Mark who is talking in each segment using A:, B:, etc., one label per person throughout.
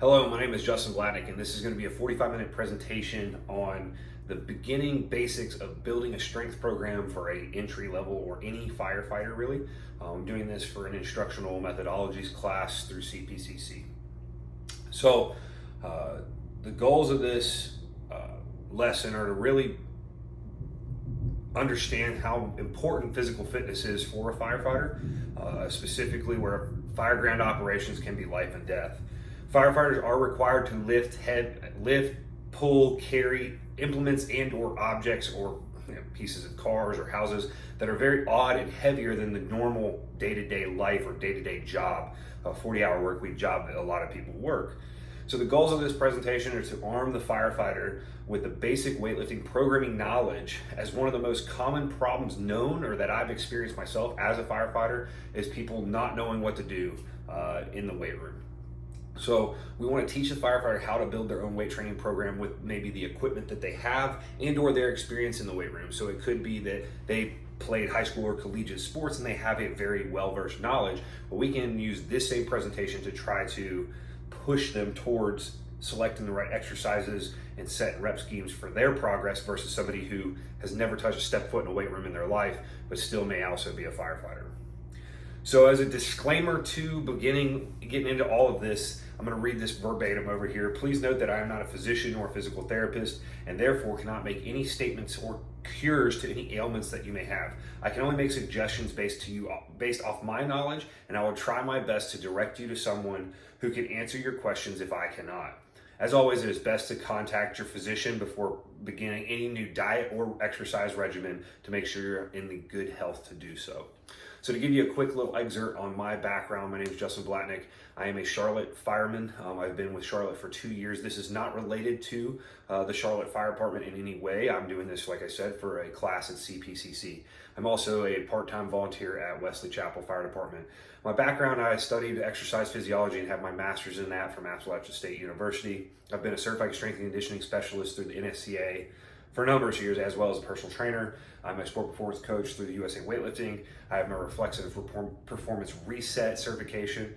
A: Hello, my name is Justin Blatnik, and this is going to be a 45-minute presentation on the beginning basics of building a strength program for a entry level or any firefighter really. I'm doing this for an instructional methodologies class through CPCC. So the goals of this lesson are to really understand how important physical fitness is for a firefighter, specifically where fire ground operations can be life and death. Firefighters are required to lift, pull, carry implements and/or objects or pieces of cars or houses that are very odd and heavier than the normal day-to-day life or day-to-day job, a 40-hour work week job that a lot of people work. So the goals of this presentation are to arm the firefighter with the basic weightlifting programming knowledge, as one of the most common problems known or that I've experienced myself as a firefighter is people not knowing what to do in the weight room. So we want to teach the firefighter how to build their own weight training program with maybe the equipment that they have and or their experience in the weight room. So it could be that they played high school or collegiate sports and they have a very well-versed knowledge, but we can use this same presentation to try to push them towards selecting the right exercises and set rep schemes for their progress versus somebody who has never touched a step foot in a weight room in their life, but still may also be a firefighter. So as a disclaimer to getting into all of this, I'm going to read this verbatim over here. Please note that I am not a physician or a physical therapist and therefore cannot make any statements or cures to any ailments that you may have. I can only make suggestions based off my knowledge, and I will try my best to direct you to someone who can answer your questions if I cannot. As always, it is best to contact your physician before beginning any new diet or exercise regimen to make sure you're in the good health to do so. So to give you a quick little excerpt on my background, my name is Justin Blatnik. I am a Charlotte fireman. I've been with Charlotte for 2 years. This is not related to the Charlotte Fire Department in any way. I'm doing this, like I said, for a class at CPCC. I'm also a part-time volunteer at Wesley Chapel Fire Department. My background, I studied exercise physiology and have my master's in that from Appalachian State University. I've been a certified strength and conditioning specialist through the NSCA for a number of years, as well as a personal trainer. I'm a sport performance coach through the USA Weightlifting. I have my reflexive performance reset certification,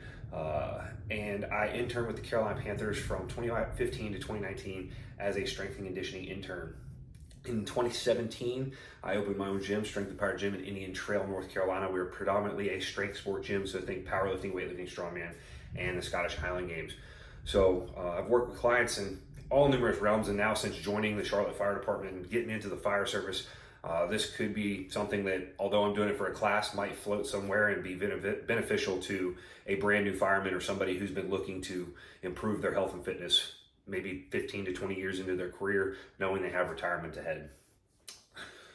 A: and I interned with the Carolina Panthers from 2015 to 2019 as a strength and conditioning intern. In 2017, I opened my own gym, Strength and Power Gym in Indian Trail, North Carolina. We were predominantly a strength sport gym, so think powerlifting, weightlifting, strongman, and the Scottish Highland Games. So I've worked with clients in all numerous realms, and now since joining the Charlotte Fire Department and getting into the fire service, this could be something that, although I'm doing it for a class, might float somewhere and be beneficial to a brand new fireman or somebody who's been looking to improve their health and fitness maybe 15 to 20 years into their career, knowing they have retirement ahead.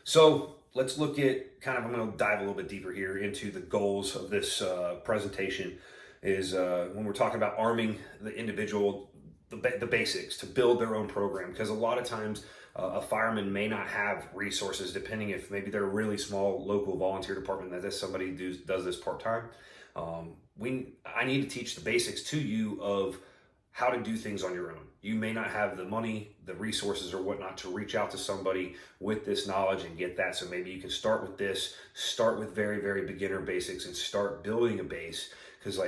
A: So let's look at I'm going to dive a little bit deeper here into the goals of this presentation is when we're talking about arming the individual, the basics to build their own program, because a lot of times a fireman may not have resources, depending if maybe they're a really small local volunteer department that does this part-time. I need to teach the basics to you of how to do things on your own. You may not have the money, the resources or whatnot to reach out to somebody with this knowledge and get that. So maybe you can start with this, start with very, very beginner basics and start building a base. Because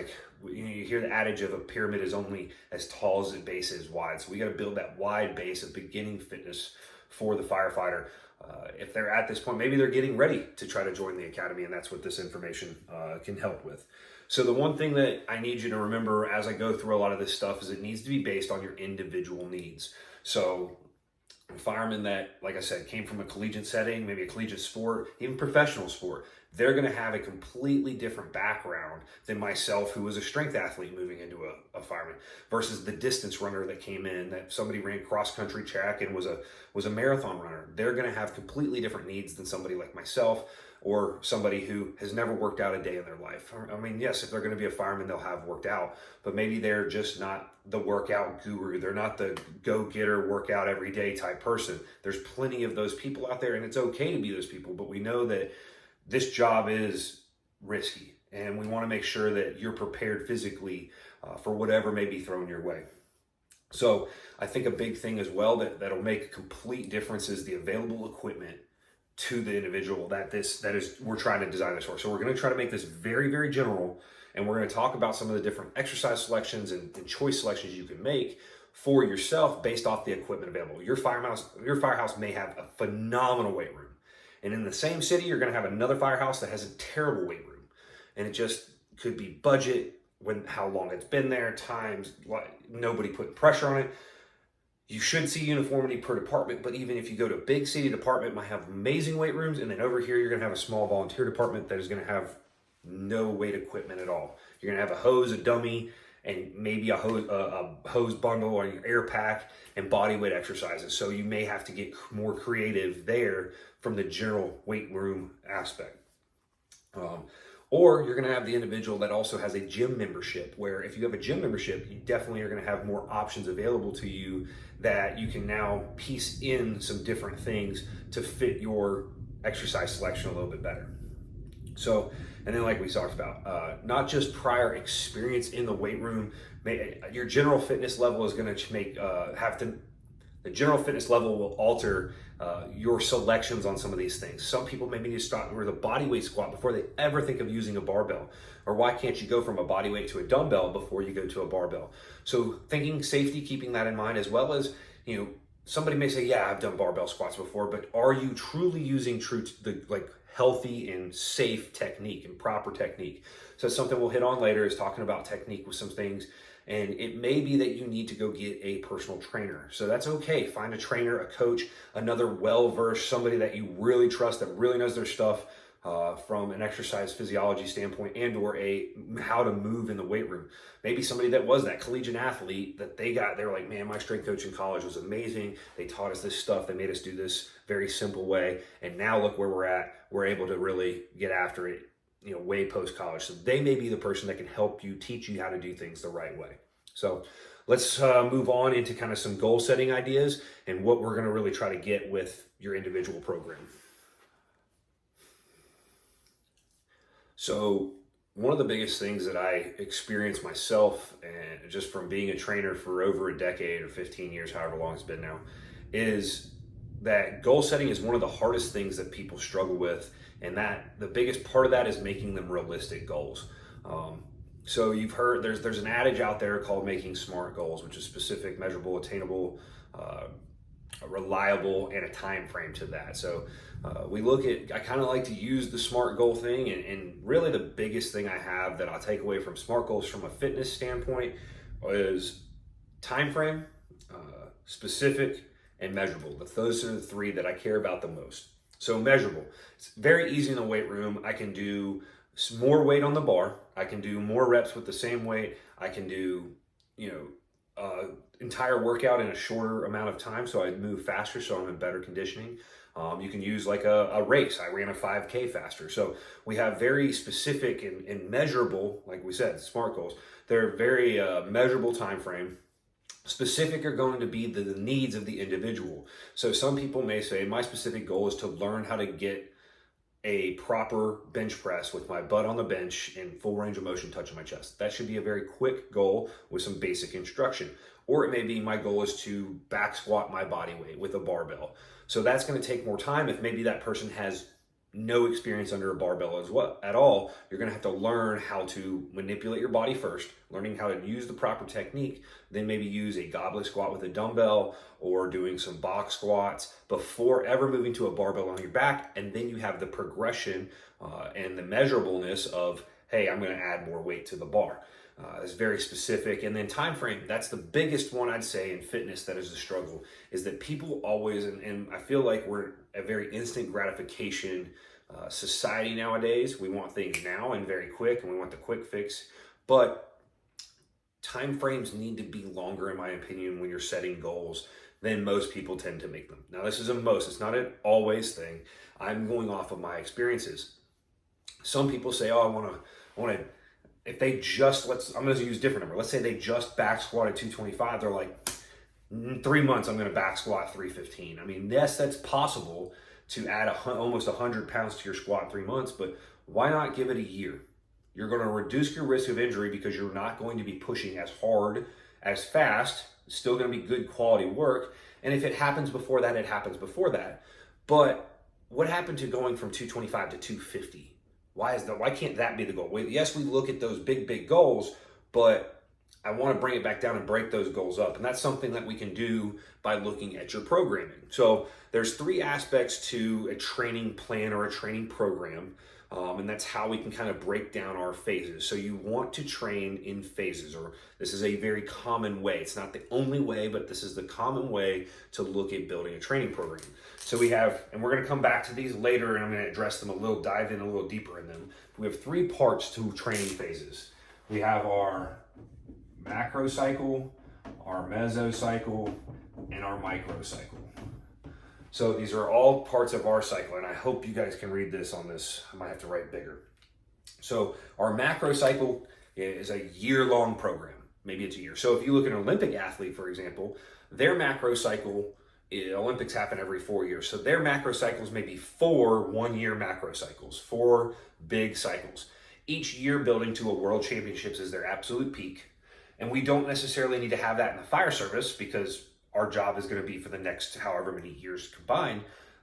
A: you hear the adage of a pyramid is only as tall as its base is wide. So we got to build that wide base of beginning fitness for the firefighter. If they're at this point, maybe they're getting ready to try to join the academy, and that's what this information can help with. So the one thing that I need you to remember as I go through a lot of this stuff is it needs to be based on your individual needs. So a fireman that, like I said, came from a collegiate setting, maybe a collegiate sport, even professional sport, they're going to have a completely different background than myself, who was a strength athlete moving into a fireman, versus the distance runner that came in, that somebody ran cross-country track and was a marathon runner. They're going to have completely different needs than somebody like myself, or somebody who has never worked out a day in their life. I mean, yes, if they're going to be a fireman, they'll have worked out, but maybe they're just not the workout guru. They're not the go-getter, workout every day type person. There's plenty of those people out there, and it's okay to be those people, but we know that this job is risky, and we want to make sure that you're prepared physically for whatever may be thrown your way. So I think a big thing as well that'll make a complete difference is the available equipment to the individual that is we're trying to design this for. So we're going to try to make this very, very general And we're going to talk about some of the different exercise selections and choice selections you can make for yourself based off the equipment available. Your firehouse may have a phenomenal weight room. And in the same city, you're going to have another firehouse that has a terrible weight room. And it just could be budget, how long it's been there, times, nobody putting pressure on it. You should see uniformity per department, but even if you go to a big city department, might have amazing weight rooms, and then over here you're going to have a small volunteer department that is going to have no weight equipment at all. You're going to have a hose, a dummy, and maybe a hose bundle or your air pack and body weight exercises. So you may have to get more creative there from the general weight room aspect. Or you're going to have the individual that also has a gym membership, where if you have a gym membership, you definitely are going to have more options available to you that you can now piece in some different things to fit your exercise selection a little bit better. So, and then like we talked about, not just prior experience in the weight room, your general fitness level is going to the general fitness level will alter your selections on some of these things. Some people maybe need to start with a body weight squat before they ever think of using a barbell. Or why can't you go from a body weight to a dumbbell before you go to a barbell? So thinking safety, keeping that in mind, as well as, somebody may say, yeah, I've done barbell squats before, but are you truly using healthy and safe technique and proper technique? So something we'll hit on later is talking about technique with some things. And it may be that you need to go get a personal trainer. So that's okay. Find a trainer, a coach, another well-versed, somebody that you really trust, that really knows their stuff from an exercise physiology standpoint and or how to move in the weight room. Maybe somebody that was that collegiate athlete that they were like, man, my strength coach in college was amazing. They taught us this stuff. They made us do this very simple way. And now look where we're at. We're able to really get after it way post-college. So they may be the person that can help you, teach you how to do things the right way. So let's move on into kind of some goal setting ideas and what we're going to really try to get with your individual program. So one of the biggest things that I experienced myself, and just from being a trainer for over a decade or 15 years, however long it's been now, is that goal setting is one of the hardest things that people struggle with. And that the biggest part of that is making them realistic goals. So you've heard there's an adage out there called making SMART goals, which is specific, measurable, attainable, reliable, and a time frame to that. So I kind of like to use the SMART goal thing, and really the biggest thing I have that I'll take away from SMART goals from a fitness standpoint is time frame, specific, and measurable. Those are the three that I care about the most. So measurable, it's very easy in the weight room. I can do more weight on the bar. I can do more reps with the same weight. I can do, entire workout in a shorter amount of time. So I move faster, so I'm in better conditioning. You can use like a race. I ran a 5K faster. So we have very specific and measurable, like we said, SMART goals. They're very measurable time frame. Specific are going to be the needs of the individual. So some people may say, my specific goal is to learn how to get a proper bench press with my butt on the bench and full range of motion touching my chest. That should be a very quick goal with some basic instruction. Or it may be my goal is to back squat my body weight with a barbell. So that's going to take more time. If maybe that person has no experience under a barbell at all, you're going to have to learn how to manipulate your body first, learning how to use the proper technique, then maybe use a goblet squat with a dumbbell or doing some box squats before ever moving to a barbell on your back. And then you have the progression and the measurableness of, hey, I'm going to add more weight to the bar. It's very specific. And then time frame, that's the biggest one I'd say in fitness that is a struggle, is that people always, and I feel like we're a very instant gratification society nowadays. We want things now and very quick, and we want the quick fix. But time frames need to be longer, in my opinion, when you're setting goals than most people tend to make them. Now, this is a most, it's not an always thing. I'm going off of my experiences. Some people say, oh, I want to, if they just, I'm going to use a different number. Let's say they just back squatted 225. They're like, in 3 months, I'm going to back squat 315. I mean, yes, that's possible to add almost 100 pounds to your squat in 3 months, but why not give it a year? You're going to reduce your risk of injury because you're not going to be pushing as hard, as fast. It's still going to be good quality work. And if it happens before that, it happens before that. But what happened to going from 225 to 250? Why can't that be the goal? Yes, we look at those big goals, but I want to bring it back down and break those goals up. And that's something that we can do by looking at your programming. So there's 3 aspects to a training plan or a training program. And that's how we can kind of break down our phases. So you want to train in phases, or this is a very common way. It's not the only way, but this is the common way to look at building a training program. So we have, and we're going to come back to these later, and I'm going to address them dive in a little deeper in them. We have 3 parts to training phases. We have our macro cycle, our mesocycle, and our microcycle. So these are all parts of our cycle, and I hope you guys can read this on this. I might have to write bigger. So our macro cycle is a year-long program. Maybe it's a year. So if you look at an Olympic athlete, for example, their macro cycle, Olympics happen every 4 years. So their macro cycles may be 4 one-year macro cycles, 4 big cycles. Each year building to a world championships is their absolute peak. And we don't necessarily need to have that in the fire service because our job is going to be for the next however many years combined.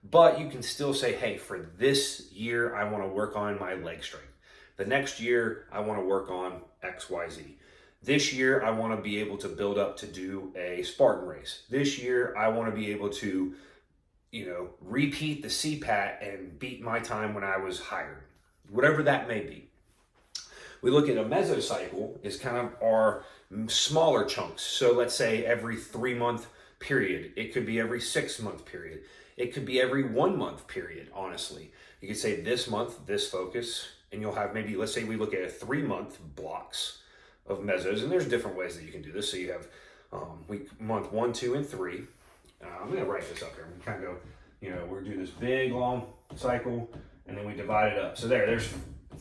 A: But you can still say, hey, for this year, I want to work on my leg strength. The next year, I want to work on X, Y, Z. This year, I want to be able to build up to do a Spartan race. This year, I want to be able to, repeat the CPAT and beat my time when I was hired. Whatever that may be. We look at a mesocycle is kind of our smaller chunks. So let's say every 3-month period. It could be every 6-month period. It could be every 1-month period, honestly. You could say this month, this focus, and you'll have maybe, let's say we look at 3-month blocks of mesos, and there's different ways that you can do this. So you have month 1, 2, and 3. I'm going to write this up here. We kind of go, we're doing this big, long cycle, and then we divide it up. So there's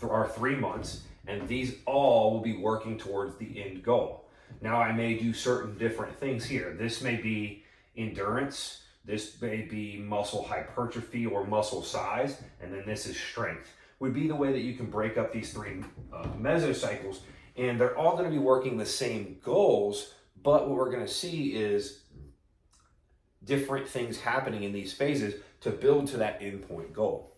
A: our 3 months. And these all will be working towards the end goal. Now I may do certain different things here. This may be endurance. This may be muscle hypertrophy or muscle size. And then this is strength. Would be the way that you can break up these 3 mesocycles. And they're all going to be working the same goals. But what we're going to see is different things happening in these phases to build to that endpoint goal.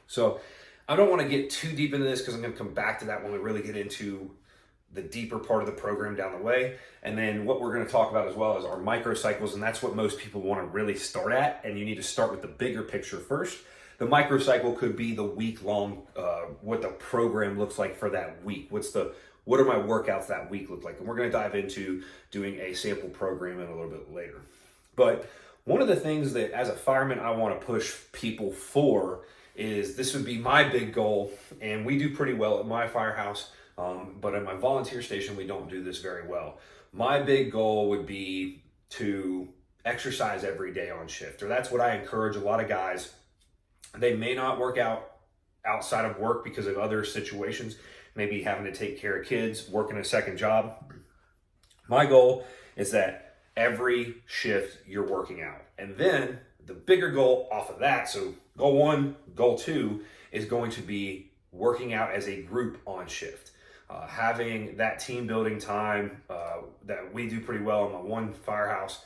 A: So I don't want to get too deep into this because I'm going to come back to that when we really get into the deeper part of the program down the way. And then what we're going to talk about as well is our microcycles, and that's what most people want to really start at, and you need to start with the bigger picture first. The microcycle could be the week-long, what the program looks like for that week. What are my workouts that week look like? And we're going to dive into doing a sample program in a little bit later. But one of the things that as a fireman I want to push people for is this would be my big goal, and we do pretty well at my firehouse, but at my volunteer station, we don't do this very well. My big goal would be to exercise every day on shift, or that's what I encourage a lot of guys. They may not work out outside of work because of other situations, maybe having to take care of kids, working a second job. My goal is that every shift you're working out, and then the bigger goal off of that, so goal 1, goal 2 is going to be working out as a group on shift. Having that team building time that we do pretty well in my one firehouse.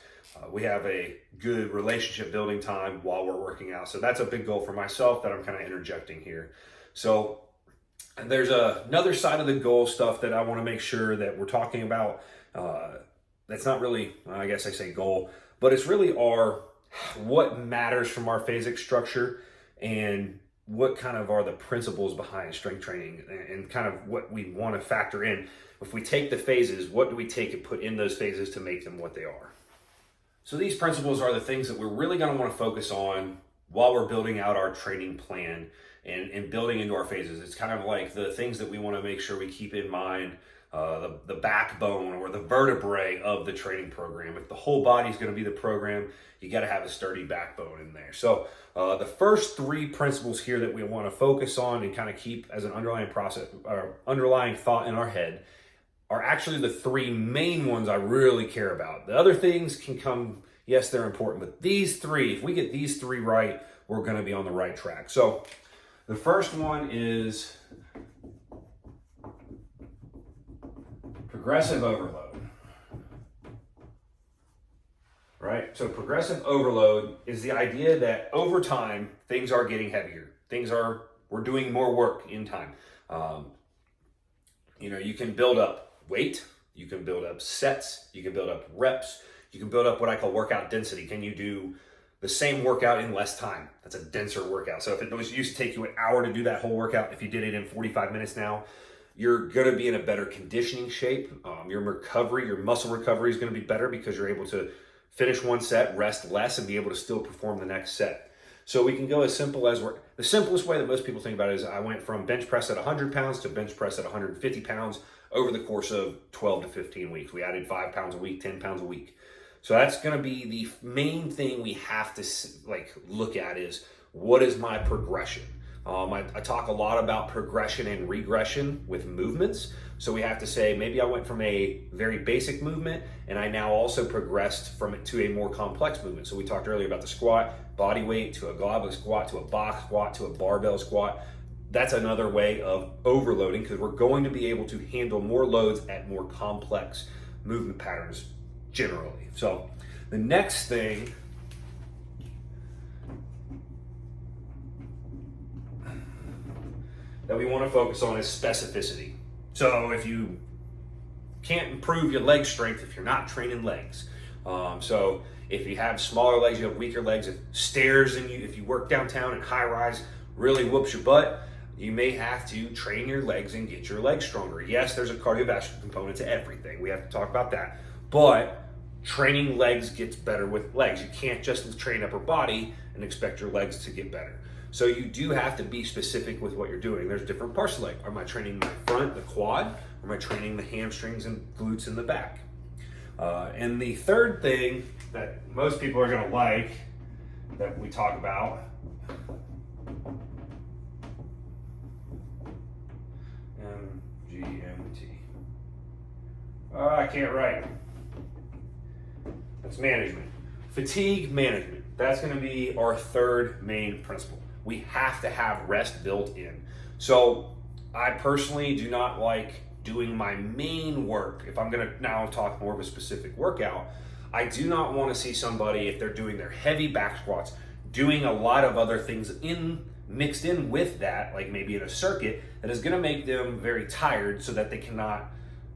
A: We have a good relationship building time while we're working out. So that's a big goal for myself that I'm kind of interjecting here. So and there's another side of the goal stuff that I want to make sure that we're talking about. That's not really, I guess I say goal, but it's really what matters from our phasic structure and what kind of are the principles behind strength training and kind of what we want to factor in. If we take the phases, what do we take and put in those phases to make them what they are? So these principles are the things that we're really going to want to focus on while we're building out our training plan and building into our phases. It's kind of like the things that we want to make sure we keep in mind, the backbone or the vertebrae of the training program. If the whole body is going to be the program, you got to have a sturdy backbone in there. So the first 3 principles here that we want to focus on and kind of keep as an underlying process or underlying thought in our head are actually the 3 main ones I really care about. The other things can come, yes, they're important, but these 3, if we get these 3 right, we're going to be on the right track. So the first one is progressive overload. Right? So progressive overload is the idea that over time, things are getting heavier. Things are We're doing more work in time. You can build up weight, you can build up sets, you can build up reps, you can build up what I call workout density. Can you do the same workout in less time? That's a denser workout. So if it was used to take you an hour to do that whole workout, if you did it in 45 minutes now, you're going to be in a better conditioning shape. Your muscle recovery is going to be better because you're able to finish one set, rest less, and be able to still perform the next set. So we can go as simple as the simplest way that most people think about it is I went from bench press at 100 pounds to bench press at 150 pounds over the course of 12 to 15 weeks. We added 5 pounds a week, 10 pounds a week. So that's going to be the main thing we have to look at is what is my progression? I talk a lot about progression and regression with movements. So we have to say, maybe I went from a very basic movement and I now also progressed from it to a more complex movement. So we talked earlier about the squat, body weight to a goblet squat, to a box squat, to a barbell squat. That's another way of overloading because we're going to be able to handle more loads at more complex movement patterns generally. So the next thing that we want to focus on is specificity. So if you can't improve your leg strength if you're not training legs. So if you have smaller legs, you have weaker legs, if you work downtown and high rise really whoops your butt, you may have to train your legs and get your legs stronger. Yes, there's a cardiovascular component to everything. We have to talk about that. But training legs gets better with legs. You can't just train upper body and expect your legs to get better. So you do have to be specific with what you're doing. There's different parts of the leg. Am I training my front, the quad? Or am I training the hamstrings and glutes in the back? And the third thing that most people are gonna like that we talk about MGMT. I can't write. That's management. Fatigue management. That's gonna be our third main principle. We have to have rest built in. So I personally do not like doing my main work. If I'm gonna now talk more of a specific workout, I do not want to see somebody, if they're doing their heavy back squats, doing a lot of other things mixed in with that, like maybe in a circuit, that is gonna make them very tired so that they cannot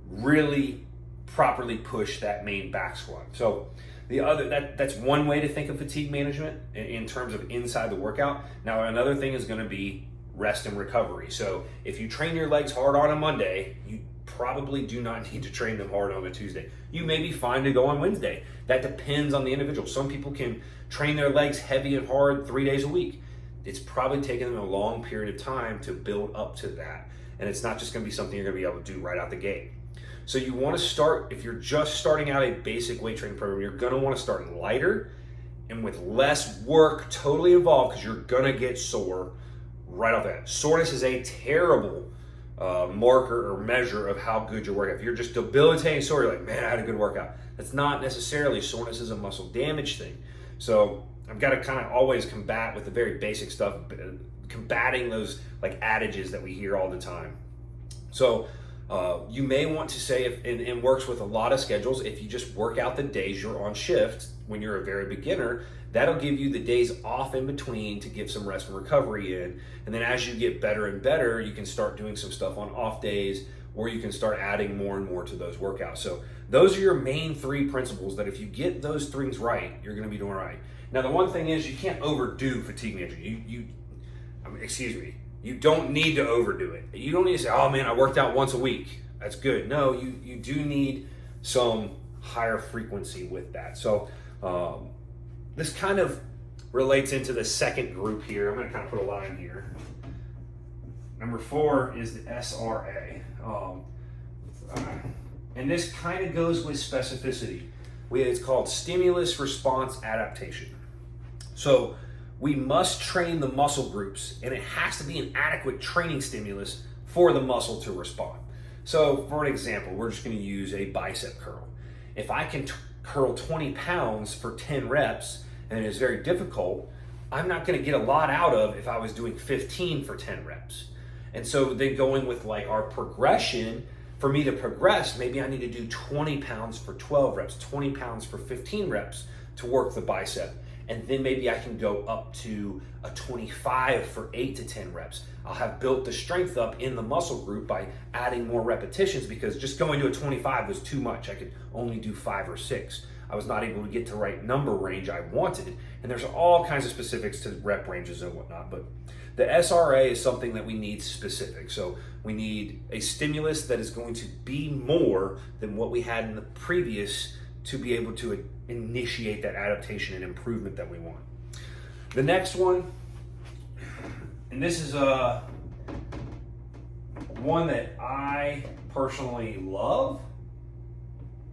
A: really properly push that main back squat. So that's one way to think of fatigue management in terms of inside the workout. Now another thing is going to be rest and recovery. So if you train your legs hard on a Monday, you probably do not need to train them hard on a Tuesday. You may be fine to go on Wednesday. That depends on the individual. Some people can train their legs heavy and hard 3 days a week. It's probably taking them a long period of time to build up to that. And it's not just going to be something you're going to be able to do right out the gate. So you want to start, if you're just starting out a basic weight training program, you're going to want to start lighter and with less work totally involved because you're going to get sore right off the bat. Soreness is a terrible marker or measure of how good your workout. If you're just debilitating sore, you're like, man, I had a good workout. That's not necessarily. Soreness is a muscle damage thing. So I've got to kind of always combat with the very basic stuff, combating those like adages that we hear all the time. So you may want to say, and works with a lot of schedules, if you just work out the days you're on shift when you're a very beginner, that'll give you the days off in between to get some rest and recovery in. And then as you get better and better, you can start doing some stuff on off days, or you can start adding more and more to those workouts. So those are your main three principles that if you get those things right, you're going to be doing right. Now, the one thing is you can't overdo fatigue management. You don't need to overdo it. You don't need to say, oh man, I worked out once a week. That's good. No, you do need some higher frequency with that. So this kind of relates into the second group here. I'm going to kind of put a line here. Number 4 is the SRA. And this kind of goes with specificity. It's called stimulus response adaptation. So we must train the muscle groups, and it has to be an adequate training stimulus for the muscle to respond. So for an example, we're just going to use a bicep curl. If I can curl 20 pounds for 10 reps, and it is very difficult, I'm not going to get a lot out of if I was doing 15 for 10 reps. And so then going with like our progression, for me to progress, maybe I need to do 20 pounds for 12 reps, 20 pounds for 15 reps to work the bicep. and then maybe I can go up to a 25 for 8 to 10 reps. I'll have built the strength up in the muscle group by adding more repetitions, because just going to a 25 was too much. I could only do 5 or 6. I was not able to get to the right number range I wanted, and there's all kinds of specifics to rep ranges and whatnot, but the SRA is something that we need specific. So we need a stimulus that is going to be more than what we had in the previous to be able to initiate that adaptation and improvement that we want. The next one, and this is one that I personally love,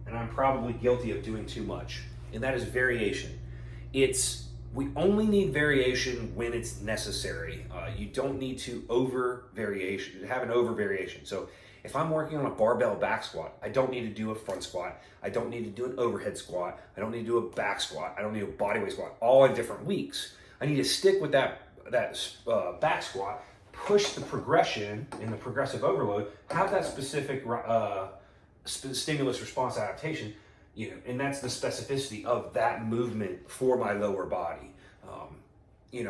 A: and I'm probably guilty of doing too much, and that is variation. We only need variation when it's necessary. You don't need to have an over variation. So if I'm working on a barbell back squat, I don't need to do a front squat. I don't need to do an overhead squat. I don't need to do a back squat. I don't need a bodyweight squat, all in different weeks. I need to stick with that back squat, push the progression in the progressive overload, have that specific stimulus response adaptation, and that's the specificity of that movement for my lower body.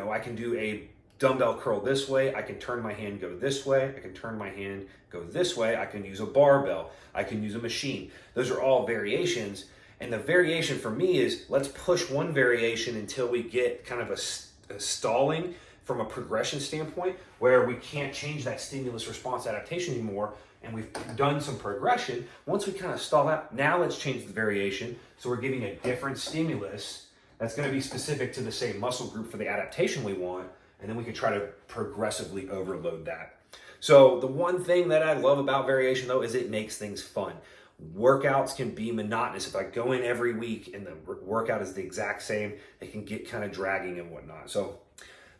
A: I can do a dumbbell curl this way. I can turn my hand, go this way. I can turn my hand, go this way. I can use a barbell. I can use a machine. Those are all variations. And the variation for me is, let's push one variation until we get kind of a stalling from a progression standpoint, where we can't change that stimulus response adaptation anymore, and we've done some progression. Once we kind of stall out, now let's change the variation. So we're giving a different stimulus that's going to be specific to the same muscle group for the adaptation we want, and then we can try to progressively overload that. So the one thing that I love about variation, though, is it makes things fun. Workouts can be monotonous. If I go in every week and the workout is the exact same, it can get kind of dragging and whatnot. So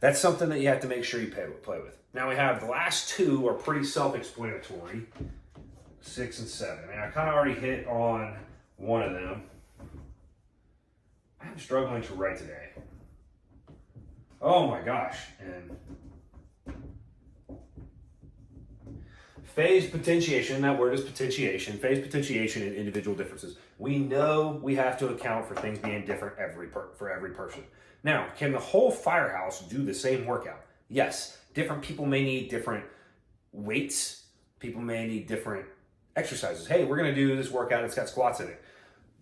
A: that's something that you have to make sure you play with. Now we have the last two are pretty self-explanatory, 6 and 7. And I kind of already hit on one of them. I'm struggling to write today. Oh my gosh. And phase potentiation, that word is potentiation, phase potentiation and individual differences. We know we have to account for things being different for every person. Now, can the whole firehouse do the same workout? Yes. Different people may need different weights. People may need different exercises. Hey, we're going to do this workout. It's got squats in it.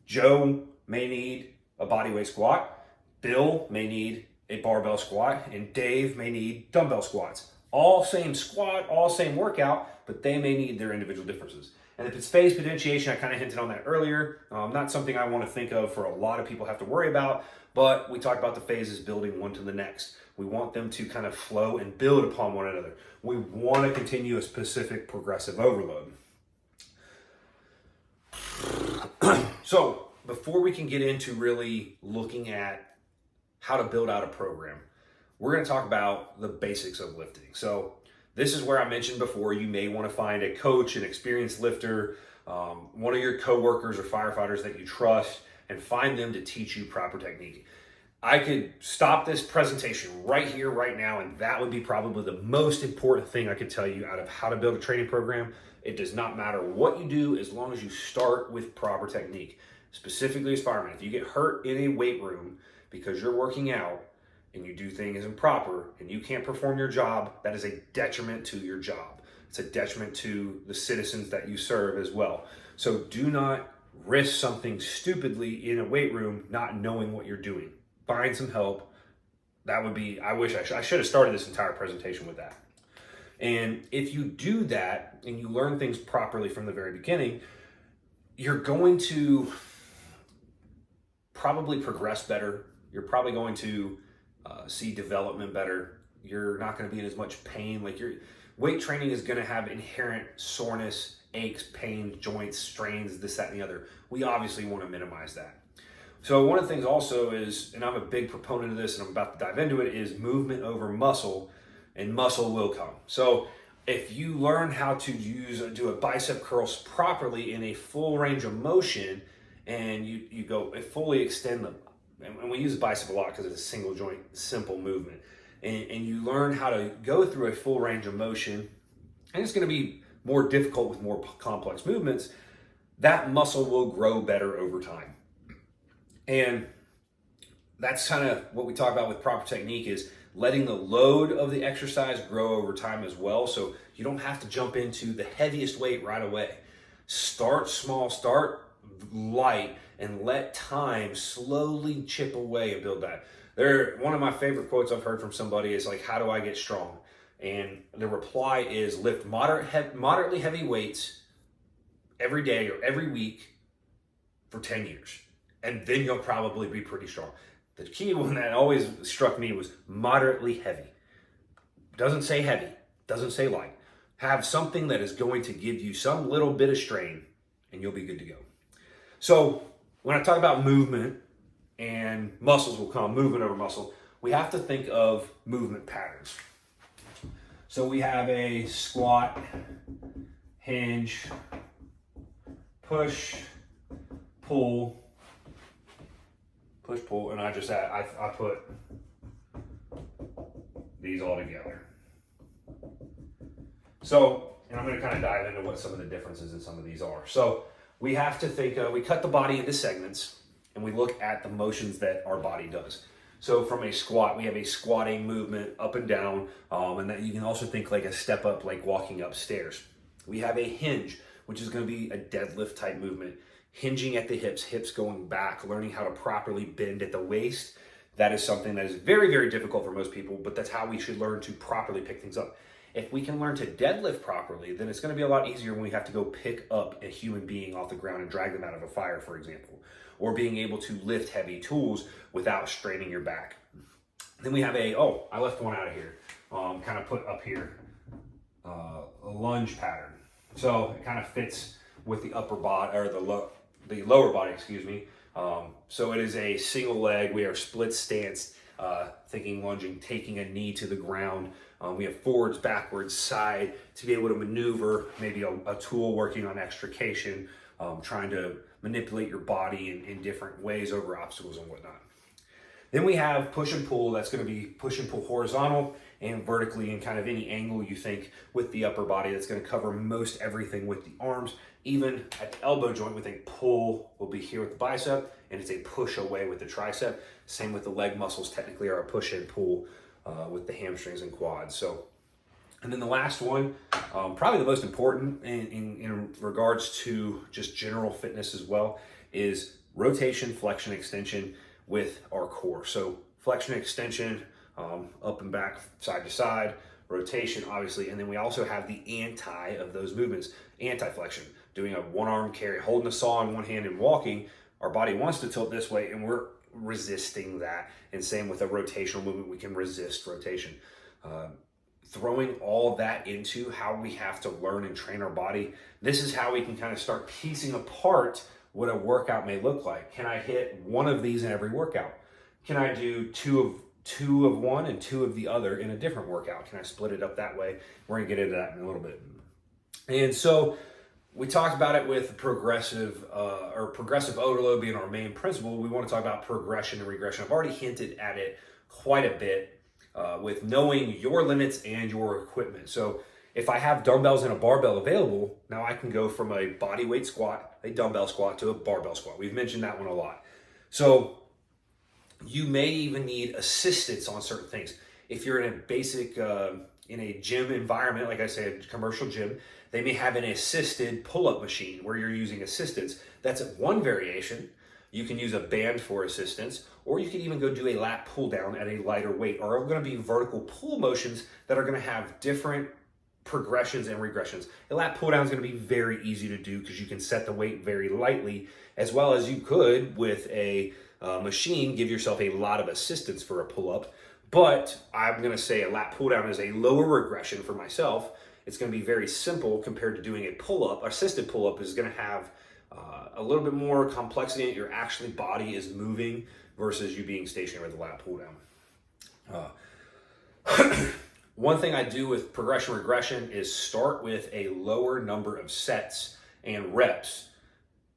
A: Joe may need a bodyweight squat. Bill may need a barbell squat. And Dave may need dumbbell squats. All same squat, all same workout, but they may need their individual differences. And if it's phase potentiation, I kind of hinted on that earlier. Not something I want to think of for a lot of people have to worry about, but we talked about the phases building one to the next. We want them to kind of flow and build upon one another. We want to continue a specific progressive overload. So before we can get into really looking at how to build out a program, we're going to talk about the basics of lifting. So this is where I mentioned before, you may want to find a coach, an experienced lifter, one of your coworkers or firefighters that you trust, and find them to teach you proper technique. I could stop this presentation right here, right now, and that would be probably the most important thing I could tell you out of how to build a training program. It does not matter what you do as long as you start with proper technique. Specifically as firemen, if you get hurt in a weight room because you're working out and you do things improper and you can't perform your job, that is a detriment to your job. It's a detriment to the citizens that you serve as well. So do not risk something stupidly in a weight room not knowing what you're doing. Find some help. That would be, I wish I should have started this entire presentation with that. And if you do that and you learn things properly from the very beginning, you're going to probably progress better. You're probably going to see development better. You're not going to be in as much pain. Like your weight training is going to have inherent soreness, aches, pains, joints, strains, this, that, and the other. We obviously want to minimize that. So one of the things also is, and I'm a big proponent of this and I'm about to dive into it, is movement over muscle, and muscle will come. So if you learn how to do a bicep curls properly in a full range of motion, and you go fully extend them, and we use the bicep a lot because it's a single joint, simple movement, and you learn how to go through a full range of motion, and it's going to be more difficult with more complex movements, that muscle will grow better over time. And that's kind of what we talk about with proper technique, is letting the load of the exercise grow over time as well. So you don't have to jump into the heaviest weight right away. Start small, start light, and let time slowly chip away and build that. One of my favorite quotes I've heard from somebody is like, how do I get strong? And the reply is lift moderately heavy weights every day or every week for 10 years. And then you'll probably be pretty strong. The key one that always struck me was moderately heavy. Doesn't say heavy, doesn't say light. Have something that is going to give you some little bit of strain and you'll be good to go. So when I talk about movement and muscles will come, movement over muscle, we have to think of movement patterns. So we have a squat, hinge, push, pull, and I put these all together. So, and I'm going to kind of dive into what some of the differences in some of these are. So we have to think, we cut the body into segments and we look at the motions that our body does. So from a squat, we have a squatting movement up and down, and then you can also think like a step up, like walking upstairs. We have a hinge, which is going to be a deadlift type movement. Hinging at the hips going back, learning how to properly bend at the waist. That is something that is very, very difficult for most people, but that's how we should learn to properly pick things up. If we can learn to deadlift properly, then it's going to be a lot easier when we have to go pick up a human being off the ground and drag them out of a fire, for example, or being able to lift heavy tools without straining your back. Then we have I left one out of here, kind of put up here, a lunge pattern. So it kind of fits with the upper body, or the lower body, excuse me. So it is a single leg. We are split stance, thinking lunging, taking a knee to the ground. We have forwards, backwards, side to be able to maneuver, maybe a tool working on extrication, trying to manipulate your body in different ways over obstacles and whatnot. Then we have push and pull. That's going to be push and pull horizontal and vertically in kind of any angle you think with the upper body. That's going to cover most everything with the arms. Even at the elbow joint, we think pull will be here with the bicep, and it's a push away with the tricep. Same with the leg muscles, technically are a push and pull with the hamstrings and quads. So, and then the last one, probably the most important in regards to just general fitness as well, is rotation, flexion, extension with our core. So flexion, extension, up and back, side to side, rotation, obviously, and then we also have the anti of those movements, anti-flexion, doing a one-arm carry, holding a saw in one hand and walking. Our body wants to tilt this way, and we're resisting that. And same with a rotational movement, we can resist rotation. Throwing all of that into how we have to learn and train our body, this is how we can kind of start piecing apart what a workout may look like. Can I hit one of these in every workout? Can I do two of one and two of the other in a different workout? Can I split it up that way? We're gonna get into that in a little bit. And so we talked about it with progressive overload being our main principle. We want to talk about progression and regression. I've already hinted at it quite a bit with knowing your limits and your equipment. So if I have dumbbells and a barbell available, now I can go from a body weight squat, a dumbbell squat, to a barbell squat. We've mentioned that one a lot. So you may even need assistance on certain things. If you're in a basic, in a gym environment, like I said, a commercial gym, they may have an assisted pull-up machine where you're using assistance. That's one variation. You can use a band for assistance, or you can even go do a lat pull down at a lighter weight, or are going to be vertical pull motions that are going to have different progressions and regressions. A lat pull down is going to be very easy to do because you can set the weight very lightly, as well as you could with a machine give yourself a lot of assistance for a pull-up. But I'm going to say a lat pull down is a lower regression for myself. It's going to be very simple compared to doing a pull-up. Assisted pull-up is going to have a little bit more complexity in it. Your actually body is moving versus you being stationary with a lat pull down. One thing I do with progression regression is start with a lower number of sets and reps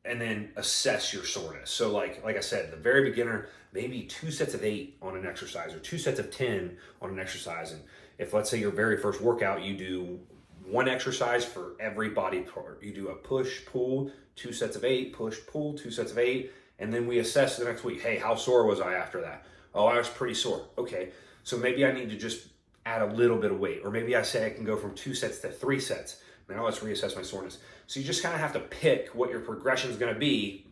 A: and then assess your soreness. So like I said, the very beginner, maybe 2 sets of 8 on an exercise or 2 sets of 10 on an exercise. And if, let's say, your very first workout, you do one exercise for every body part. You do a push, pull, 2 sets of 8, push, pull, 2 sets of 8. And then we assess the next week, hey, how sore was I after that? Oh, I was pretty sore. Okay, so maybe I need to just add a little bit of weight, or maybe I say I can go from 2 sets to 3 sets. Now let's reassess my soreness. So you just kind of have to pick what your progression is going to be,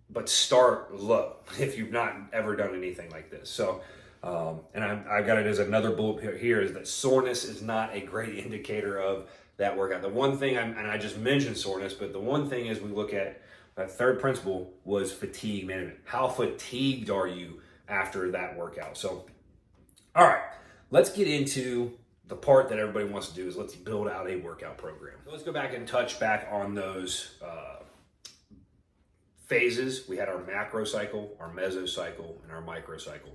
A: but start low if you've not ever done anything like this. So, and I've got it as another bullet here, is that soreness is not a great indicator of that workout. The one thing, and I just mentioned soreness, but the one thing is we look at that third principle was fatigue management. How fatigued are you after that workout? So, all right, let's get into the part that everybody wants to do, is let's build out a workout program. So let's go back and touch back on those phases. We had our macro cycle, our mesocycle, and our microcycle.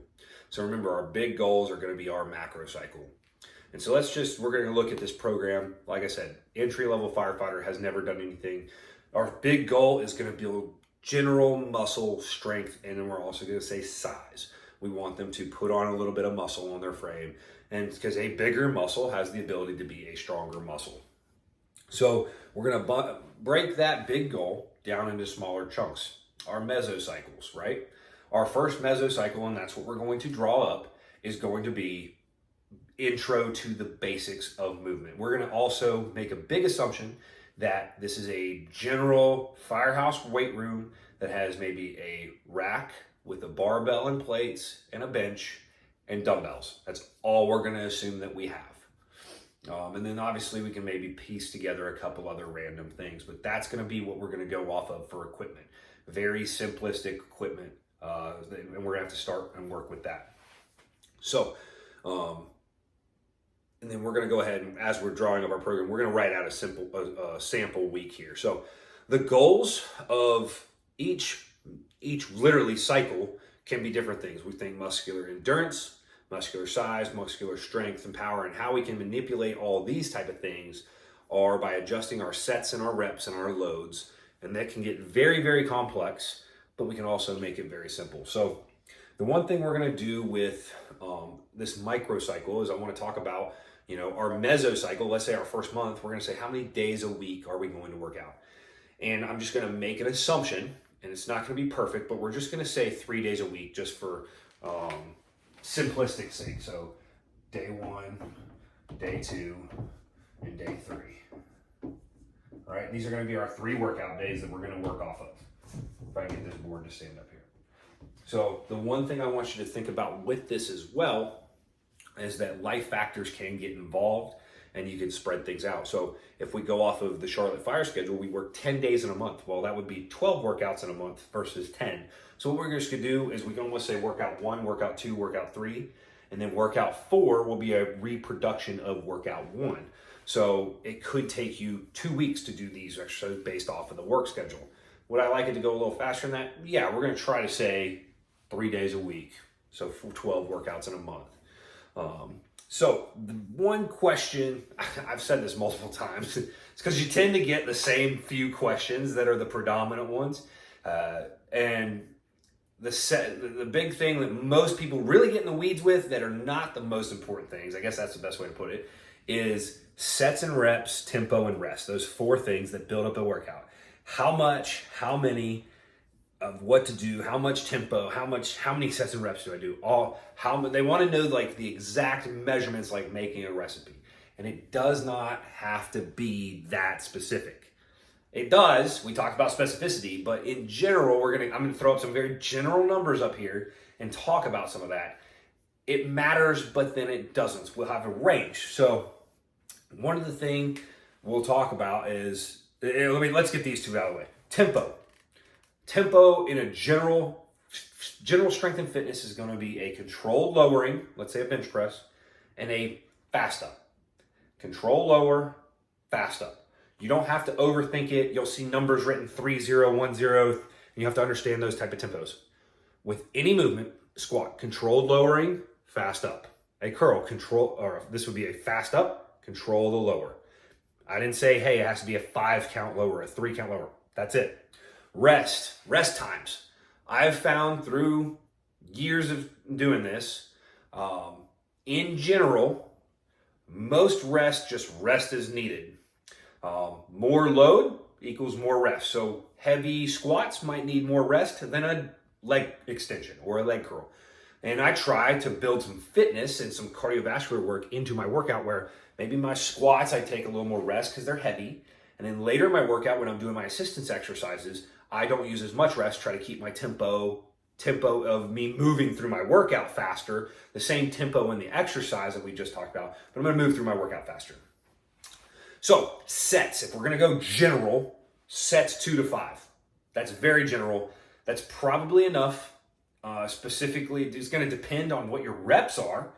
A: So remember, our big goals are going to be our macro cycle. And so we're going to look at this program. Like I said, entry-level firefighter has never done anything. Our big goal is going to build general muscle strength, and then we're also going to say size. We want them to put on a little bit of muscle on their frame, and because a bigger muscle has the ability to be a stronger muscle. So we're going to break that big goal down into smaller chunks. Our mesocycles, right? Our first mesocycle, and that's what we're going to draw up, is going to be intro to the basics of movement. We're going to also make a big assumption that this is a general firehouse weight room that has maybe a rack with a barbell and plates and a bench and dumbbells. That's all we're going to assume that we have. And then obviously we can maybe piece together a couple other random things, but that's going to be what we're going to go off of for equipment. Very simplistic equipment, and we're going to have to start and work with that. So, and then we're going to go ahead and, as we're drawing up our program, we're going to write out a sample week here. So the goals of each literally cycle can be different things. We think muscular endurance, muscular size, muscular strength and power, and how we can manipulate all these type of things are by adjusting our sets and our reps and our loads. And that can get very, very complex, but we can also make it very simple. So the one thing we're going to do with this microcycle is I want to talk about, our mesocycle. Let's say our first month, we're going to say how many days a week are we going to work out? And I'm just going to make an assumption, and it's not going to be perfect, but we're just going to say 3 days a week just for simplistic sake. So day 1, day 2, and day 3. All right, these are going to be our 3 workout days that we're going to work off of. If I can get this board to stand up here. So the one thing I want you to think about with this as well is that life factors can get involved and you can spread things out. So if we go off of the Charlotte Fire schedule, we work 10 days in a month. Well, that would be 12 workouts in a month versus 10. So what we're just gonna do is we can almost say workout 1, workout 2, workout 3, and then workout 4 will be a reproduction of workout 1. So it could take you 2 weeks to do these exercises based off of the work schedule. Would I like it to go a little faster than that? Yeah, we're gonna try to say 3 days a week. So 12 workouts in a month. So the one question, I've said this multiple times, it's because you tend to get the same few questions that are the predominant ones. And the big thing that most people really get in the weeds with that are not the most important things, I guess that's the best way to put it, is sets and reps, tempo, and rest. Those 4 things that build up a workout. How much, how many, of what to do, how much tempo, how many sets and reps do I do? They want to know like the exact measurements, like making a recipe. And it does not have to be that specific. It does, we talked about specificity, but in general, I'm gonna throw up some very general numbers up here and talk about some of that. It matters, but then it doesn't. We'll have a range. So one of the things we'll talk about is, let's get these 2 out of the way. Tempo. Tempo in a general strength and fitness is going to be a controlled lowering, let's say a bench press, and a fast up. Control lower, fast up. You don't have to overthink it. You'll see numbers written 3-0, 1-0, and you have to understand those type of tempos. With any movement, squat, controlled lowering, fast up. A curl, this would be a fast up, control the lower. I didn't say, hey, it has to be a 5 count lower, a 3 count lower. That's it. Rest times. I've found through years of doing this, in general, most rest as needed. More load equals more rest. So heavy squats might need more rest than a leg extension or a leg curl. And I try to build some fitness and some cardiovascular work into my workout where maybe my squats, I take a little more rest because they're heavy. And then later in my workout, when I'm doing my assistance exercises, I don't use as much rest, try to keep my tempo of me moving through my workout faster, the same tempo in the exercise that we just talked about, but I'm gonna move through my workout faster. So sets, if we're gonna go general, sets 2 to 5. That's very general. That's probably enough. Specifically, it's going to depend on what your reps are,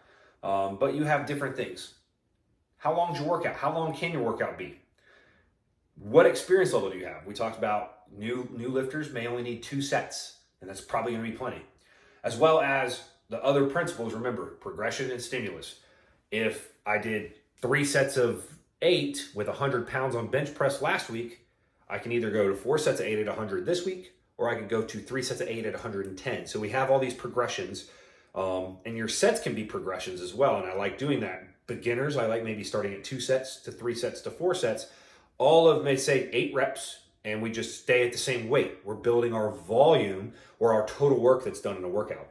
A: but you have different things. How long is your workout? How long can your workout be? What experience level do you have? We talked about new lifters may only need 2 sets, and that's probably going to be plenty. As well as the other principles, remember, progression and stimulus. If I did 3 sets of 8 with 100 pounds on bench press last week, I can either go to 4 sets of 8 at 100 this week, or I could go to 3 sets of 8 at 110. So we have all these progressions, and your sets can be progressions as well. And I like doing that. Beginners, I like maybe starting at 2 sets to 3 sets to 4 sets. All of, may say 8 reps, and we just stay at the same weight. We're building our volume or our total work that's done in a workout.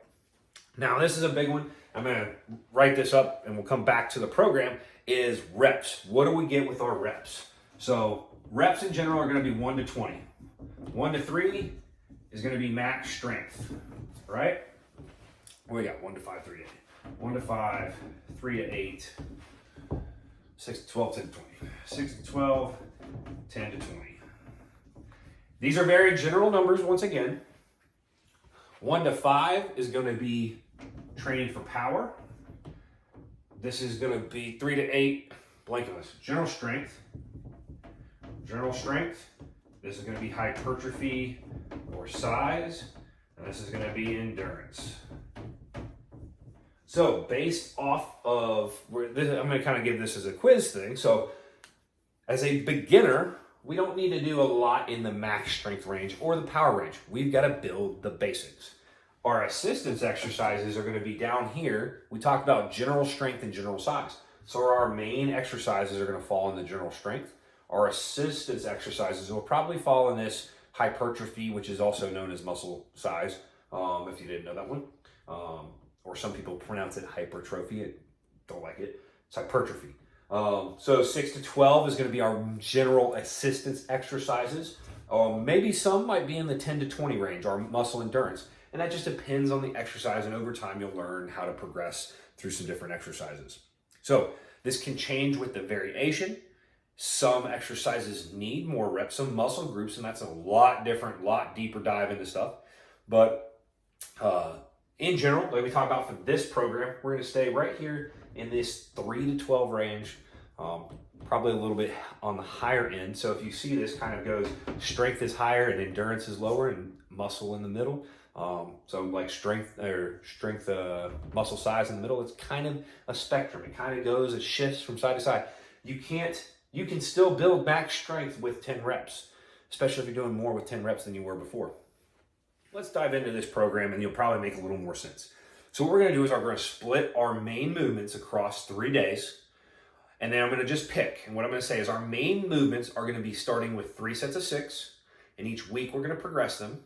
A: Now, this is a big one. I'm going to write this up, and we'll come back to the program, is reps. What do we get with our reps? So reps in general are going to be 1 to 20. 1 to 3 is going to be max strength, right? We got 1 to 5, 3 to 8. 1 to 5, 3 to 8, 6 to 12, 10 to 20. 6 to 12, 10 to 20. These are very general numbers once again. 1 to 5 is going to be training for power. This is going to be 3 to 8, blanking list. General strength. General strength. This is going to be hypertrophy or size, and this is going to be endurance. So based off of, I'm going to kind of give this as a quiz thing. So as a beginner, we don't need to do a lot in the max strength range or the power range. We've got to build the basics. Our assistance exercises are going to be down here. We talked about general strength and general size. So our main exercises are going to fall in the general strength. Our assistance exercises will probably fall in this hypertrophy, which is also known as muscle size, if you didn't know that one. Or some people pronounce it hypertrophy. I don't like it. It's hypertrophy. So 6 to 12 is going to be our general assistance exercises. Maybe some might be in the 10 to 20 range, our muscle endurance. And that just depends on the exercise, and over time you'll learn how to progress through some different exercises. So this can change with the variation. Some exercises need more reps, some muscle groups, and that's a lot different, lot deeper dive into stuff. But in general, like we talked about for this program, we're going to stay right here in this 3 to 12 range, probably a little bit on the higher end. So if you see this kind of goes, strength is higher and endurance is lower and muscle in the middle. So like strength, muscle size in the middle, it's kind of a spectrum. It kind of goes, it shifts from side to side. You can still build max strength with 10 reps, especially if you're doing more with 10 reps than you were before. Let's dive into this program and you'll probably make a little more sense. So what we're going to do is we're going to split our main movements across 3 days. And then I'm going to just pick. And what I'm going to say is our main movements are going to be starting with 3 sets of 6. And each week we're going to progress them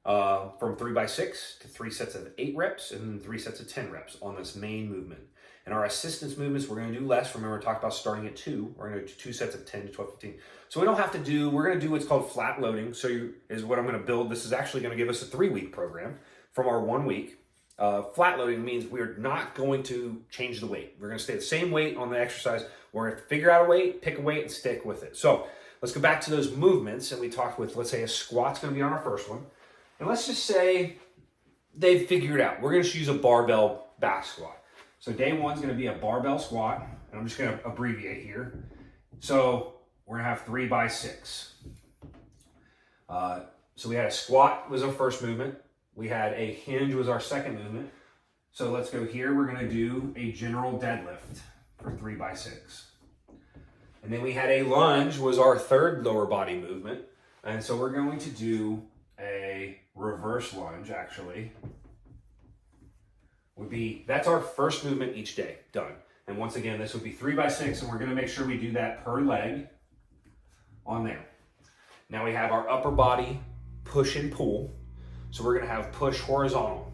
A: from 3 by 6 to 3 sets of 8 reps and then 3 sets of 10 reps on this main movement. And our assistance movements, we're going to do less. Remember, we talked about starting at 2. We're going to do 2 sets of 10 to 12, 15. So we don't have to do, we're going to do what's called flat loading. So is what I'm going to build. This is actually going to give us a 3-week program from our 1 week. Flat loading means we're not going to change the weight. We're going to stay the same weight on the exercise. We're going to figure out a weight, pick a weight, and stick with it. So let's go back to those movements. And we talked with, let's say a squat's going to be on our first one. And let's just say they've figured out. We're going to use a barbell back squat. So day 1 is going to be a barbell squat, and I'm just going to abbreviate here. So we're going to have 3 by 6. So we had a squat was our first movement. We had a hinge was our second movement. So let's go here. We're going to do a general deadlift for 3 by 6. And then we had a lunge was our third lower body movement. And so we're going to do a reverse lunge actually. That's our first movement each day, done. And once again, this would be 3 by 6, and we're going to make sure we do that per leg on there. Now we have our upper body push and pull. So we're going to have push horizontal.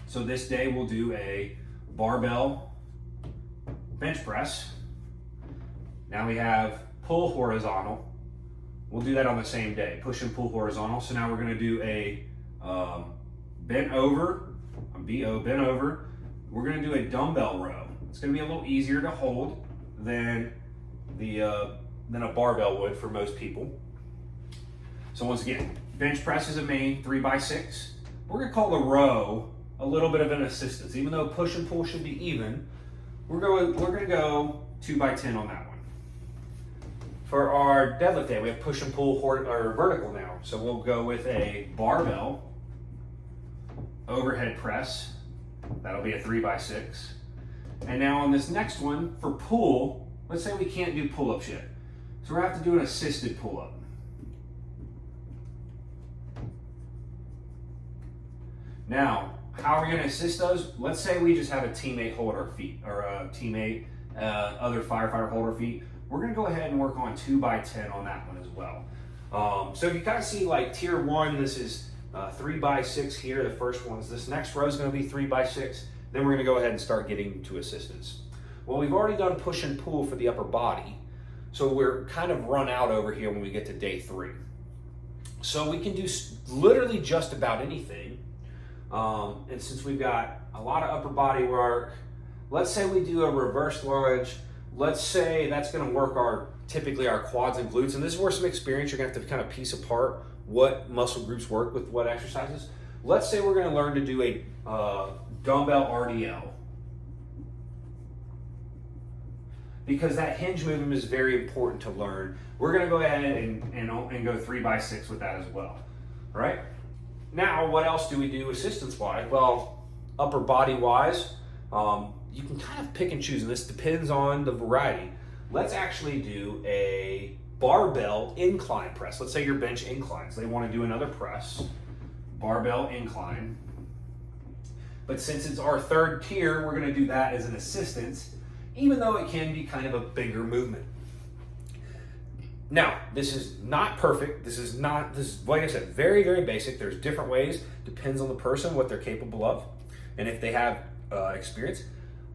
A: So this day we'll do a barbell bench press. Now we have pull horizontal. We'll do that on the same day, push and pull horizontal. So now we're gonna do a bent over, B-O, bent over. We're gonna do a dumbbell row. It's gonna be a little easier to hold than a barbell would for most people. So once again, bench press is a main 3x6. We're gonna call the row a little bit of an assistance. Even though push and pull should be even, we're gonna go 2x10 on that one. For our deadlift day, we have push and pull or vertical now. So we'll go with a barbell overhead press. That'll be a 3x6. And now on this next one, for pull, let's say we can't do pull-ups yet. So we're gonna have to do an assisted pull-up. Now, how are we gonna assist those? Let's say we just have a teammate hold our feet, or a teammate, other firefighter hold our feet. We're gonna go ahead and work on 2x10 on that one as well. So if you kind of see like tier 1, this is 3x6 here, the first one's this next row is gonna be 3x6. Then we're gonna go ahead and start getting to assistance. Well, we've already done push and pull for the upper body, so we're kind of run out over here when we get to day 3. So we can do literally just about anything. And since we've got a lot of upper body work, let's say we do a reverse lunge. Let's say that's gonna work typically our quads and glutes. And this is where some experience, you're gonna have to kind of piece apart what muscle groups work with what exercises. Let's say we're gonna learn to do a dumbbell RDL. Because that hinge movement is very important to learn. We're gonna go ahead and go 3x6 with that as well, all right? Now, what else do we do assistance-wise? Well, upper body-wise, you can kind of pick and choose, and this depends on the variety. Let's actually do a barbell incline press. Let's say your bench inclines. They want to do another press, barbell incline. But since it's our third tier, we're going to do that as an assistance, even though it can be kind of a bigger movement. Now, this is not perfect. This is like I said, very, very basic. There's different ways, depends on the person, what they're capable of, and if they have experience.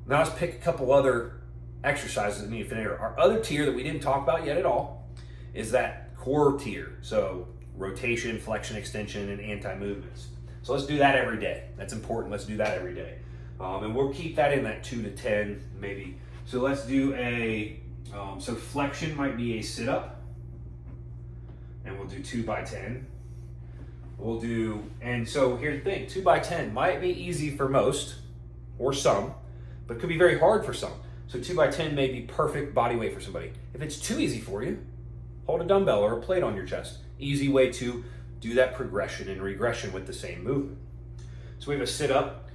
A: Now let's pick a couple other exercises that need to fit. Our other tier that we didn't talk about yet at all is that core tier. So rotation, flexion, extension, and anti-movements. So let's do that every day. That's important. Let's do that every day. And we'll keep that in that 2 to 10 maybe. So let's do so flexion might be a sit-up. And we'll do 2x10. And so here's the thing, 2x10 might be easy for most, or some, but it could be very hard for some. So 2x10 may be perfect body weight for somebody. If it's too easy for you, hold a dumbbell or a plate on your chest. Easy way to do that progression and regression with the same movement. So we have a sit-up,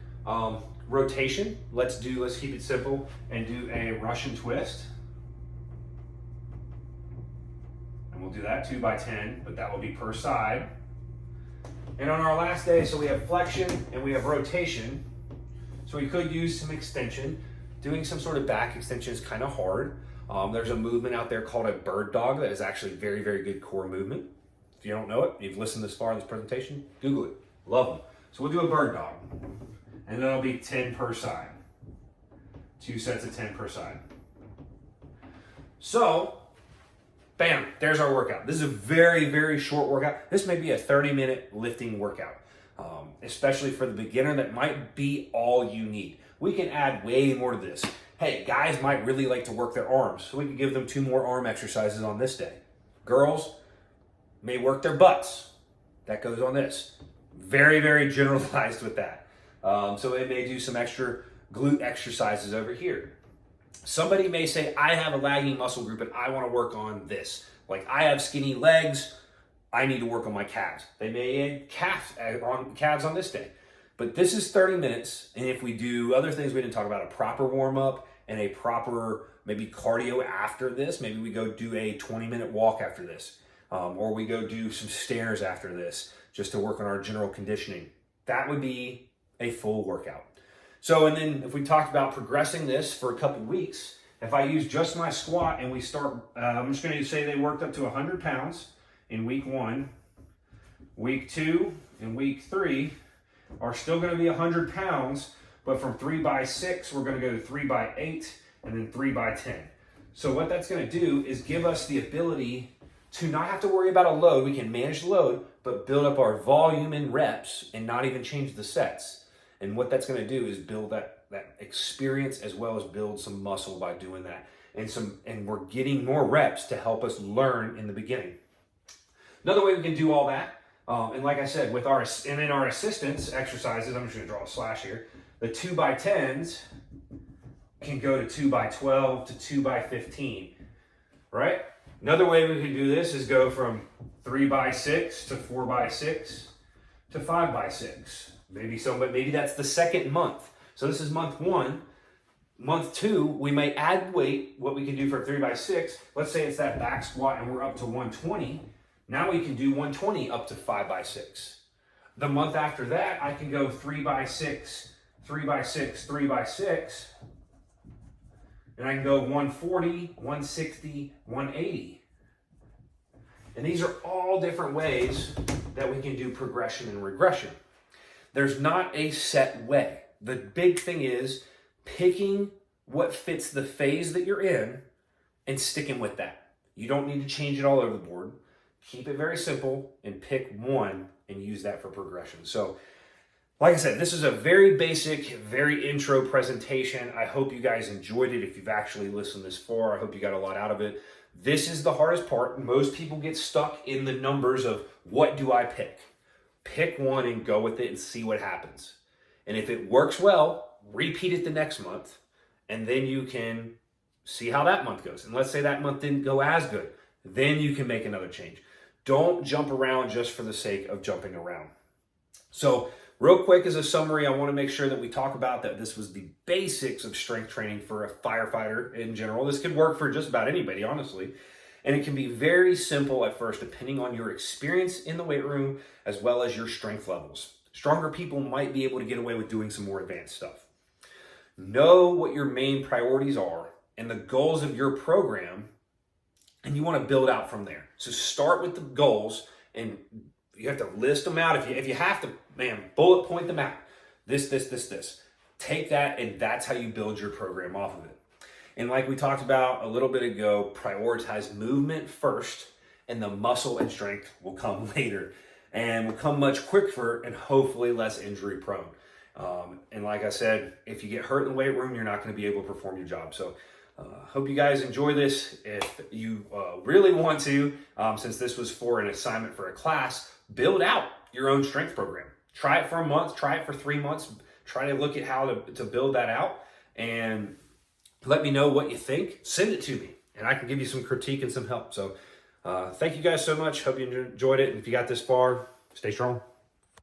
A: rotation. Let's keep it simple and do a Russian twist. And we'll do that 2x10, but that will be per side. And on our last day, so we have flexion and we have rotation. So we could use some extension. Doing some sort of back extension is kind of hard. There's a movement out there called a bird dog that is actually very, very good core movement. If you don't know it, you've listened this far in this presentation, Google it. Love them. So we'll do a bird dog. And then it'll be 10 per side. 2 sets of 10 per side. So, bam, there's our workout. This is a very, very short workout. This may be a 30-minute lifting workout, especially for the beginner. That might be all you need. We can add way more to this. Hey, guys might really like to work their arms, so we can give them 2 more arm exercises on this day. Girls may work their butts. That goes on this. Very, very generalized with that. So it may do some extra glute exercises over here. Somebody may say, I have a lagging muscle group and I want to work on this. Like I have skinny legs, I need to work on my calves. They may add calves on this day. But this is 30 minutes, and if we do other things we didn't talk about, a proper warm-up and a proper maybe cardio after this, maybe we go do a 20-minute walk after this, or we go do some stairs after this just to work on our general conditioning. That would be a full workout. So, and then if we talked about progressing this for a couple weeks, if I use just my squat and we start, I'm just going to say they worked up to 100 pounds in week 1, week 2, and week 3, are still going to be 100 pounds, but from 3x6, we're going to go to 3x8 and then 3x10. So what that's going to do is give us the ability to not have to worry about a load. We can manage the load, but build up our volume and reps and not even change the sets. And what that's going to do is build that experience as well as build some muscle by doing that. And we're getting more reps to help us learn in the beginning. Another way we can do all that, and like I said, with our assistance exercises, I'm just going to draw a slash here. The 2x10s can go to 2x12 to 2x15, right? Another way we can do this is go from 3x6 to 4x6 to 5x6. Maybe that's the second month. So this is month 1. Month 2, we may add weight. What we can do for 3x6, let's say it's that back squat and we're up to 120. Now we can do 120 up to 5x6. The month after that, I can go 3x6, 3x6, 3x6. And I can go 140, 160, 180. And these are all different ways that we can do progression and regression. There's not a set way. The big thing is picking what fits the phase that you're in and sticking with that. You don't need to change it all over the board. Keep it very simple and pick one and use that for progression. So, like I said, this is a very basic, very intro presentation. I hope you guys enjoyed it. If you've actually listened this far, I hope you got a lot out of it. This is the hardest part. Most people get stuck in the numbers of what do I pick? Pick one and go with it and see what happens. And if it works well, repeat it the next month, and then you can see how that month goes. And let's say that month didn't go as good. Then you can make another change. Don't jump around just for the sake of jumping around. So, real quick as a summary, I want to make sure that we talk about that this was the basics of strength training for a firefighter in general. This could work for just about anybody, honestly. And it can be very simple at first, depending on your experience in the weight room, as well as your strength levels. Stronger people might be able to get away with doing some more advanced stuff. Know what your main priorities are and the goals of your program, and you want to build out from there. So start with the goals, and you have to list them out. If you have to, bullet point them out. This. Take that, and that's how you build your program off of it. And like we talked about a little bit ago, prioritize movement first, and the muscle and strength will come later. And will come much quicker and hopefully less injury prone. And like I said, if you get hurt in the weight room, you're not going to be able to perform your job. So hope you guys enjoy this. If you really want to, since this was for an assignment for a class, build out your own strength program. Try it for a month, try it for 3 months, try to look at how to build that out, and let me know what you think. Send it to me, and I can give you some critique and some help. So thank you guys so much. Hope you enjoyed it. And if you got this far, stay strong.